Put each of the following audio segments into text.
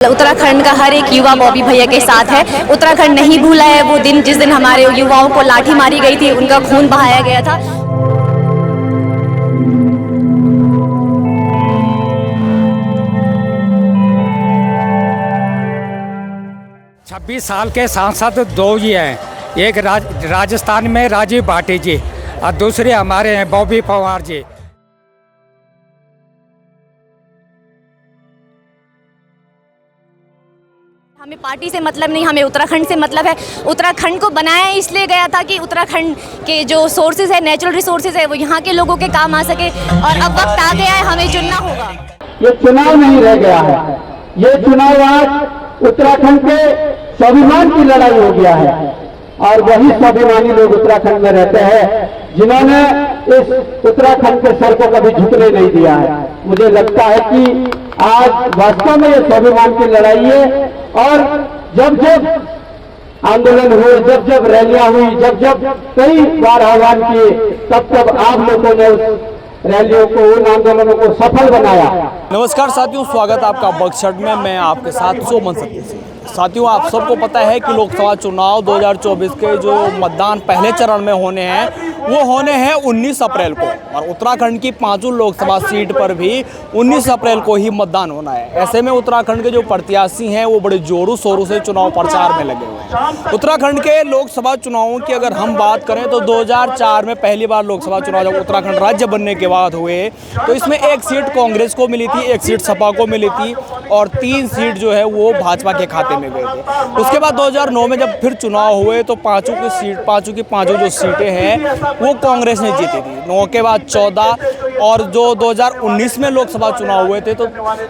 उत्तराखंड का हर एक युवा बॉबी भैया के साथ है। उत्तराखंड नहीं भूला है वो दिन जिस दिन हमारे युवाओं को लाठी मारी गई थी, उनका खून बहाया गया था। 26 साल के सांसद दो ही हैं, एक राजस्थान में राजीव भाटी जी और दूसरे हमारे हैं बॉबी पवार जी। हमें पार्टी से मतलब नहीं, हमें उत्तराखंड से मतलब है। उत्तराखंड को बनाया इसलिए गया था कि उत्तराखंड के जो सोर्सेज है, नेचुरल रिसोर्सेज है, वो यहाँ के लोगों के काम आ सके। और अब वक्त आ गया है, हमें चुनना होगा। ये चुनाव नहीं रह गया है, ये चुनाव आज उत्तराखंड के स्वाभिमान की लड़ाई हो गया है। और वही स्वाभिमानी लोग उत्तराखंड में रहते हैं जिन्होंने इस उत्तराखंड के सर को कभी झुकने नहीं दिया है। मुझे लगता है कि आज वास्तव में ये स्वाभिमान की लड़ाई है। और जब जब आंदोलन हुए, जब जब रैलियां हुई, जब जब कई बार आह्वान किए, तब तब आप लोगों ने उस रैलियों को, उन आंदोलनों को सफल बनाया। नमस्कार साथियों, स्वागत है आपका बक्सर में। मैं आपके साथ सोमन सत्य सिंह। साथियों, आप सबको पता है कि लोकसभा चुनाव 2024 के जो मतदान पहले चरण में होने हैं वो होने हैं 19 अप्रैल को, और उत्तराखंड की 5 लोकसभा सीट पर भी 19 अप्रैल को ही मतदान होना है। ऐसे में उत्तराखंड के जो प्रत्याशी हैं वो बड़े जोरों शोरों से चुनाव प्रचार में लगे हुए हैं। उत्तराखंड के लोकसभा चुनावों की अगर हम बात करें तो 2004 में पहली बार लोकसभा चुनाव जब उत्तराखंड राज्य बनने के बाद हुए तो इसमें 1 सीट कांग्रेस को मिली थी, 1 सीट सपा को मिली थी और 3 सीट जो है वो भाजपा के खाते में गए थे। उसके बाद 2009 में जब फिर चुनाव हुए तो पांचों की पांचों जो सीटें हैं वो कांग्रेस ने जीती थी। 9 के बाद 14 और जो 2019 में लोकसभा चुनाव हुए थे तो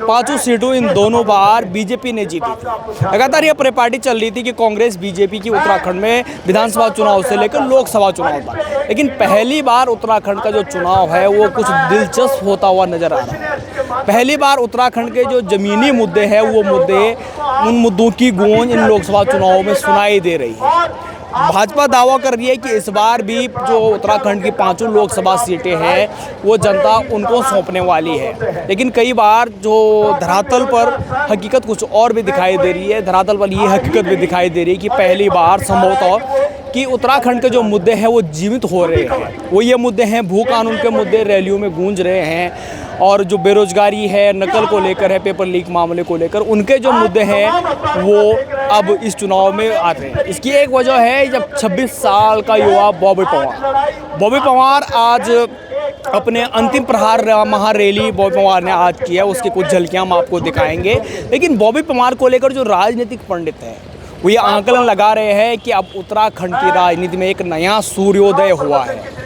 5 सीटों इन दोनों बार बीजेपी ने जीती थी। लगातार ये परिपाटी चल रही थी कि कांग्रेस बीजेपी की उत्तराखंड में विधानसभा चुनाव से लेकर लोकसभा चुनाव तक। लेकिन पहली बार उत्तराखंड का जो चुनाव है वो कुछ दिलचस्प होता हुआ नजर आ रहा है। पहली बार उत्तराखंड के जो जमीनी मुद्दे हैं वो मुद्दे, उन मुद्दों की गूंज इन लोकसभा चुनावों में सुनाई दे रही है। भाजपा दावा कर रही है कि इस बार भी जो उत्तराखंड की 5 लोकसभा सीटें हैं वो जनता उनको सौंपने वाली है। लेकिन कई बार जो धरातल पर हकीकत कुछ और भी दिखाई दे रही है। धरातल पर ये हकीकत भी दिखाई दे रही है कि पहली बार संभवतः कि उत्तराखंड के जो मुद्दे हैं वो जीवित हो रहे हैं। वो ये मुद्दे हैं, भू कानून के मुद्दे रैलियों में गूंज रहे हैं, और जो बेरोजगारी है, नकल को लेकर है, पेपर लीक मामले को लेकर उनके जो मुद्दे हैं वो अब इस चुनाव में आते हैं। इसकी एक वजह है जब 26 साल का युवा बॉबी पवार आज अपने अंतिम प्रहार महारैली बॉबी पवार ने आज किया, उसकी कुछ झलकियां हम आपको दिखाएंगे। लेकिन बॉबी पवार को लेकर जो राजनीतिक पंडित हैं वो ये आंकलन लगा रहे हैं कि अब उत्तराखंड की राजनीति में एक नया सूर्योदय हुआ है।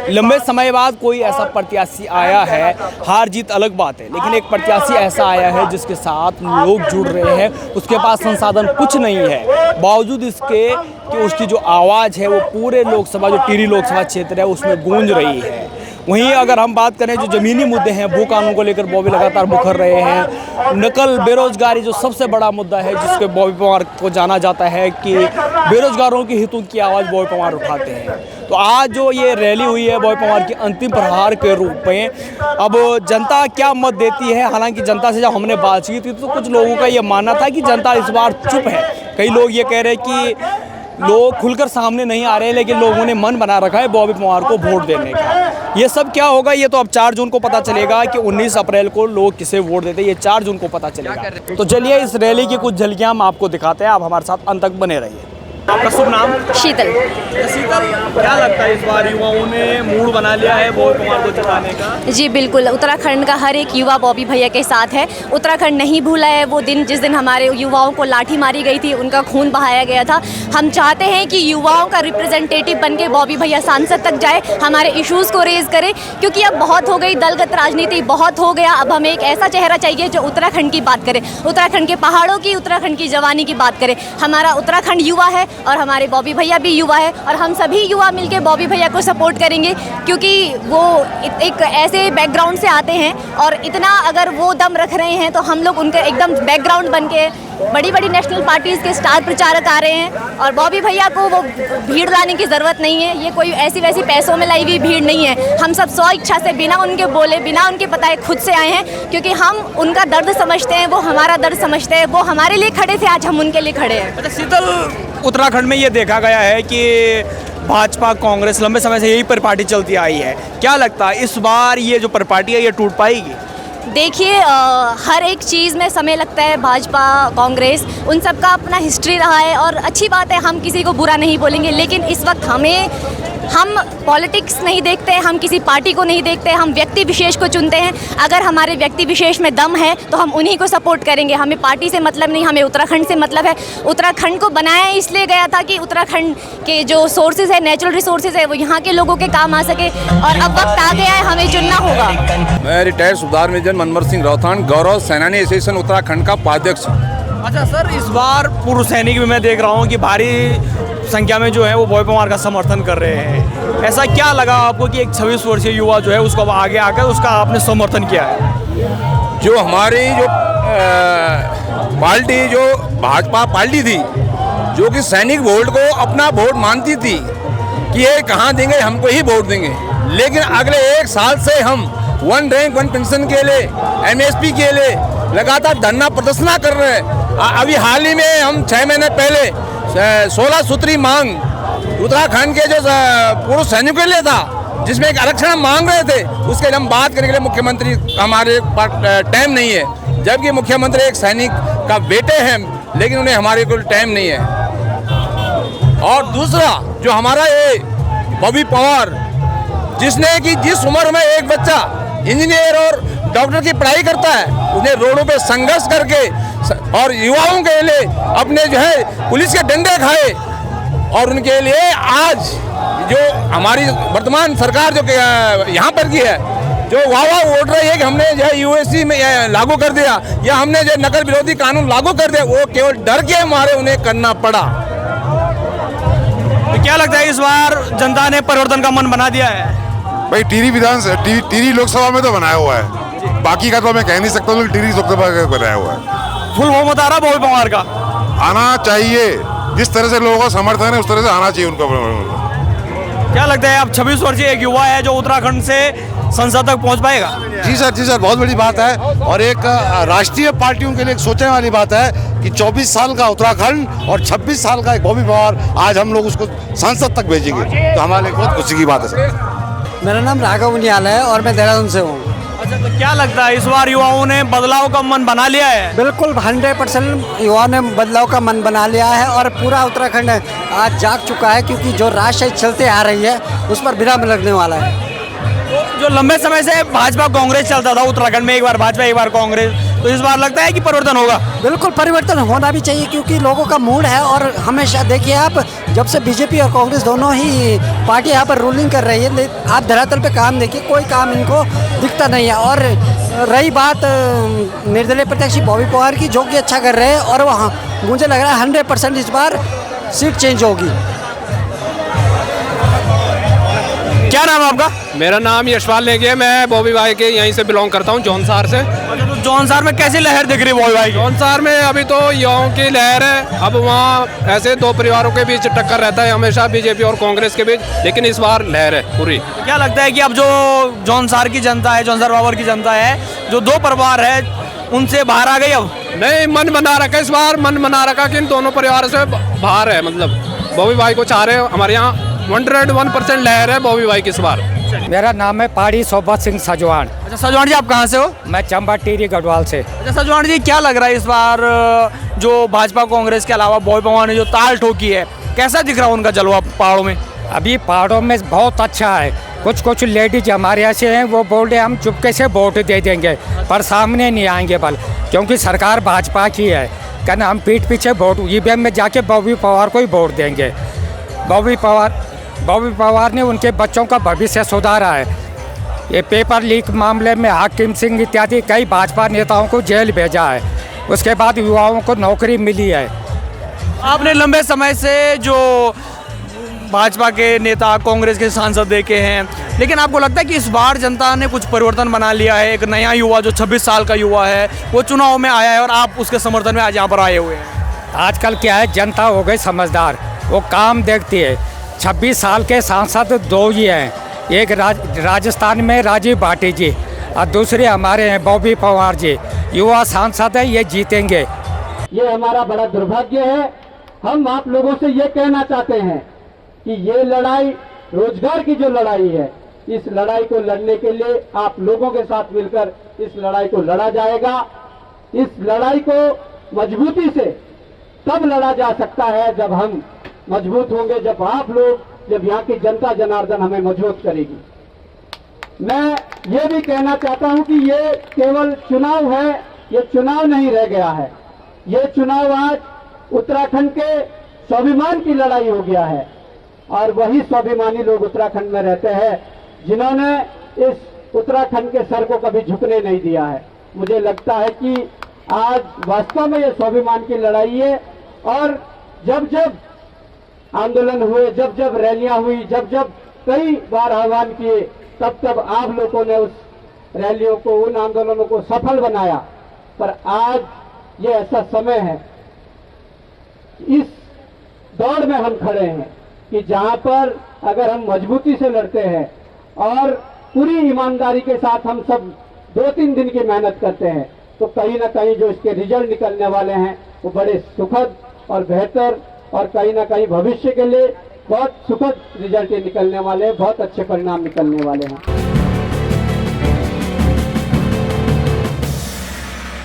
लंबे समय बाद कोई ऐसा प्रत्याशी आया है, हार जीत अलग बात है, लेकिन एक प्रत्याशी ऐसा आया है जिसके साथ लोग जुड़ रहे हैं। उसके पास संसाधन कुछ नहीं है, बावजूद इसके कि उसकी जो आवाज़ है वो पूरे लोकसभा, जो टिहरी लोकसभा क्षेत्र है उसमें गूंज रही है। वहीं अगर हम बात करें जो ज़मीनी मुद्दे हैं, भू कानून को लेकर बॉबी लगातार मुखर रहे हैं। नकल, बेरोजगारी जो सबसे बड़ा मुद्दा है जिसके बॉबी पवार को जाना जाता है कि बेरोजगारों के हितों की आवाज़ बॉबी पवार उठाते हैं। तो आज जो ये रैली हुई है बॉबी पवार की अंतिम प्रहार के रूप में, अब जनता क्या मत देती है। हालांकि जनता से जब हमने बातचीत की तो कुछ लोगों का ये मानना था कि जनता इस बार चुप है। कई लोग ये कह रहे हैं कि लोग खुलकर सामने नहीं आ रहे हैं, लेकिन लोगों ने मन बना रखा है बॉबी पवार को वोट देने का। ये सब क्या होगा ये तो अब 4 जून को पता चलेगा कि 19 अप्रैल को लोग किसे वोट देते हैं, ये 4 जून को पता चलेगा। तो चलिए इस रैली की कुछ झलकियां हम आपको दिखाते हैं, आप हमारे साथ अंत तक बने रहिए। आपका शुभ नाम? शीतल। शीतल, क्या लगता है इस बार युवाओं ने मूड बना लिया है बॉबी पवार को जिताने का? जी बिल्कुल, उत्तराखंड का हर एक युवा बॉबी भैया के साथ है। उत्तराखंड नहीं भूला है वो दिन जिस दिन हमारे युवाओं को लाठी मारी गई थी, उनका खून बहाया गया था। हम चाहते हैं कि युवाओं का रिप्रेजेंटेटिव बन के बॉबी भैया सांसद तक जाए, हमारे इश्यूज़ को रेज करे, क्योंकि अब बहुत हो गई दलगत राजनीति, बहुत हो गया। अब हमें एक ऐसा चेहरा चाहिए जो उत्तराखंड की बात करे, उत्तराखंड के पहाड़ों की, उत्तराखंड की जवानी की बात करे। हमारा उत्तराखंड युवा है और हमारे बॉबी भैया भी युवा है और हम सभी युवा मिलके बॉबी भैया को सपोर्ट करेंगे, क्योंकि वो एक ऐसे बैकग्राउंड से आते हैं और इतना अगर वो दम रख रहे हैं तो हम लोग उनके एकदम बैकग्राउंड बन के बड़ी बड़ी नेशनल पार्टीज़ के स्टार प्रचारक आ रहे हैं। और बॉबी भैया को वो भीड़ लाने की ज़रूरत नहीं है, ये कोई ऐसी वैसी पैसों में लाई हुई भीड़ नहीं है। हम सब स्व इच्छा से, बिना उनके बोले, बिना उनके बताए खुद से आए हैं, क्योंकि हम उनका दर्द समझते हैं, वो हमारा दर्द समझते हैं। वो हमारे लिए खड़े थे, आज हम उनके लिए खड़े हैं। अच्छा शीतल, उत्तराखंड में ये देखा गया है कि भाजपा कांग्रेस लंबे समय से यही पर पार्टी चलती आई है, क्या लगता है इस बार ये जो पर पार्टी है ये टूट पाएगी? देखिए, हर एक चीज़ में समय लगता है। भाजपा, कांग्रेस, उन सब का अपना हिस्ट्री रहा है और अच्छी बात है, हम किसी को बुरा नहीं बोलेंगे। लेकिन इस वक्त हम पॉलिटिक्स नहीं देखते, हम किसी पार्टी को नहीं देखते, हम व्यक्ति विशेष को चुनते हैं। अगर हमारे व्यक्ति विशेष में दम है तो हम उन्हीं को सपोर्ट करेंगे। हमें पार्टी से मतलब नहीं, हमें उत्तराखंड से मतलब है। उत्तराखंड को बनाया इसलिए गया था कि उत्तराखंड के जो सोर्सेज है, नेचुरल रिसोर्सेज है, वो यहाँ के लोगों के काम आ सके और अब वक्त आ गया है, हमें चुनना होगा। मैं रिटायर्ड सूबेदार मेजर मनमोहन सिंह रौथान, गौरव सेनानी एसोसिएशन उत्तराखंड का उपाध्यक्ष हूँ। अच्छा सर, इस बार पूर्व सैनिक भी मैं देख रहा हूँ कि भारी संख्या में जो है वो बॉबी पवार का समर्थन कर रहे हैं। ऐसा क्या लगा आपको कि एक 26 वर्षीय युवा जो है उसको आगे आकर उसका आपने समर्थन किया है? जो हमारी जो पार्टी, जो भाजपा पार्टी थी, जो कि सैनिक वोट को अपना वोट मानती थी कि ये कहाँ देंगे, हमको ही वोट देंगे, लेकिन अगले 1 साल से हम 1 रैंक 1 पेंशन के लिए, MSP के लिए लगातार धरना प्रदर्शन कर रहे हैं। अभी हाल ही में हम 6 महीने पहले 16 सूत्री मांग उत्तराखंड के जो पूर्व सैनिकों के लिए था, जिसमें एक आरक्षण मांग रहे थे, उसके लिए हम बात करने के लिए मुख्यमंत्री हमारे पास टाइम नहीं है। जबकि मुख्यमंत्री एक सैनिक का बेटे हैं, लेकिन उन्हें हमारे को टाइम नहीं है। और दूसरा जो हमारा ये बॉबी पवार, जिसने कि जिस उम्र में एक बच्चा इंजीनियर और डॉक्टर की पढ़ाई करता है, उन्हें रोडों पे संघर्ष करके और युवाओं के लिए अपने जो है पुलिस के डंडे खाए, और उनके लिए आज जो हमारी वर्तमान सरकार जो यहाँ पर की है, जो वाह वोट रही है कि हमने जो है USC में लागू कर दिया या हमने जो नकल विरोधी कानून लागू कर दिया, वो केवल डर के मारे उन्हें करना पड़ा। तो क्या लगता है इस बार जनता ने परिवर्तन का मन बना दिया है? भाई टिहरी लोकसभा में तो बनाया हुआ है, बाकी का तो मैं कह नहीं सकता हूँ, टिहरी लोकसभा का बनाया हुआ है। फुल बहुमत आ रहा बॉबी पवार का? आना चाहिए, जिस तरह से लोगों का समर्थन है उस तरह से आना चाहिए उनका। क्या लगता है आप 26 वर्षीय एक युवा है जो उत्तराखंड से संसद तक पहुंच पाएगा? जी सर, बहुत बड़ी बात है और एक राष्ट्रीय पार्टियों के लिए एक सोचने वाली बात है कि 24 साल का उत्तराखंड और 26 साल का एक बॉबी पवार, आज हम लोग उसको संसद तक भेजेंगे, तो हमारे लिए बहुत खुशी की बात है सर। मेरा नाम राघव उनियाल है और मैं देहरादून से हूँ। अच्छा, तो क्या लगता है इस बार युवाओं ने बदलाव का मन बना लिया है? बिल्कुल 100% युवाओं ने बदलाव का मन बना लिया है और पूरा उत्तराखंड आज जाग चुका है, क्योंकि जो राजशाही चलते आ रही है उस पर विराम लगने वाला है। जो लंबे समय से भाजपा कांग्रेस चलता था उत्तराखंड में, एक बार भाजपा एक बार कांग्रेस, तो इस बार लगता है कि परिवर्तन होगा? बिल्कुल परिवर्तन होना भी चाहिए, क्योंकि लोगों का मूड है। और हमेशा देखिए आप, जब से बीजेपी और कांग्रेस दोनों ही पार्टी यहाँ पर रूलिंग कर रही है, आप धरातल पे काम देखिए, कोई काम इनको दिखता नहीं है। और रही बात निर्दलीय प्रत्याशी बॉबी पवार की, जो कि अच्छा कर रहे हैं, और वहाँ मुझे लग रहा है 100% इस बार सीट चेंज होगी। क्या नाम है आपका? मेरा नाम यशपाल नेगी है, मैं बॉबी भाई के यहीं से बिलोंग करता हूँ, जौनसार से। अच्छा, तो जौनसार में कैसी लहर दिख रही है बॉबी भाई की? जौनसार में अभी तो युवाओं की लहर है। अब वहाँ ऐसे 2 परिवारों के बीच टक्कर रहता है हमेशा, बीजेपी और कांग्रेस के बीच, लेकिन इस बार लहर है पूरी। तो क्या लगता है कि अब जो जौनसार की जनता है, जौनसार बाबर की जनता है, जो 2 परिवार है, उनसे बाहर आ गई? अब नहीं, मन बना रखा इस बार, मन बना रखा कि इन दोनों परिवारों से बाहर है, मतलब बॉबी भाई को चाह रहे हैं। हमारे यहाँ 101% लहर है बॉबी भाई की इस बार। मेरा नाम है पहाड़ी सोबत सिंह सजवान। अच्छा सजवान जी, आप कहाँ से हो? मैं चंबा टिहरी गढ़वाल से। अच्छा सजवान जी, क्या लग रहा है इस बार जो भाजपा कांग्रेस के अलावा बॉबी पवार ने जो ताल ठोकी है, कैसा दिख रहा है उनका जलवा पहाड़ों में? अभी पहाड़ों में बहुत अच्छा है। कुछ लेडीज हमारे ऐसे हैं, वो बोल रहे हम चुपके से वोट दे देंगे, पर सामने नहीं आएंगे बल, क्योंकि सरकार भाजपा की है। कहना हम पीठ पीछे वोट EVM में जाके बॉबी पवार को ही वोट देंगे। बॉबी पवार ने उनके बच्चों का भविष्य सुधारा है। ये पेपर लीक मामले में हाकिम सिंह इत्यादि कई भाजपा नेताओं को जेल भेजा है। उसके बाद युवाओं को नौकरी मिली है। आपने लंबे समय से जो भाजपा के नेता, कांग्रेस के सांसद देखे हैं, लेकिन आपको लगता है कि इस बार जनता ने कुछ परिवर्तन बना लिया है? एक नया युवा जो 26 साल का युवा है वो चुनाव में आया है और आप उसके समर्थन में आज यहाँ पर आए हुए हैं। आजकल क्या है, जनता हो गई समझदार, वो काम देखती है। 26 साल के सांसद 2 ही हैं, एक राजस्थान में राजीव भाटी जी और दूसरे हमारे हैं बॉबी पवार जी, युवा सांसद है, ये जीतेंगे। ये हमारा बड़ा दुर्भाग्य है। हम आप लोगों से ये कहना चाहते हैं कि ये लड़ाई, रोजगार की जो लड़ाई है, इस लड़ाई को लड़ने के लिए आप लोगों के साथ मिलकर इस लड़ाई को लड़ा जाएगा। इस लड़ाई को मजबूती से तब लड़ा जा सकता है जब हम मजबूत होंगे, जब आप लोग, जब यहाँ की जनता जनार्दन हमें मजबूत करेगी। मैं ये भी कहना चाहता हूं कि ये केवल चुनाव है, ये चुनाव नहीं रह गया है। ये चुनाव आज उत्तराखंड के स्वाभिमान की लड़ाई हो गया है और वही स्वाभिमानी लोग उत्तराखंड में रहते हैं जिन्होंने इस उत्तराखंड के सर को कभी झुकने नहीं दिया है। मुझे लगता है कि आज वास्तव में ये स्वाभिमान की लड़ाई है और जब जब आंदोलन हुए, जब जब रैलियां हुई, जब जब कई बार आह्वान किए, तब तब आप लोगों ने उस रैलियों को, उन आंदोलनों को सफल बनाया। पर आज ये ऐसा समय है, इस दौड़ में हम खड़े हैं कि जहां पर अगर हम मजबूती से लड़ते हैं और पूरी ईमानदारी के साथ हम सब 2-3 दिन की मेहनत करते हैं, तो कहीं ना कहीं जो इसके रिजल्ट निकलने वाले हैं वो बड़े सुखद और बेहतर और कहीं ना कहीं भविष्य के लिए बहुत सुखद रिजल्ट निकलने वाले हैं, बहुत अच्छे परिणाम निकलने वाले हैं।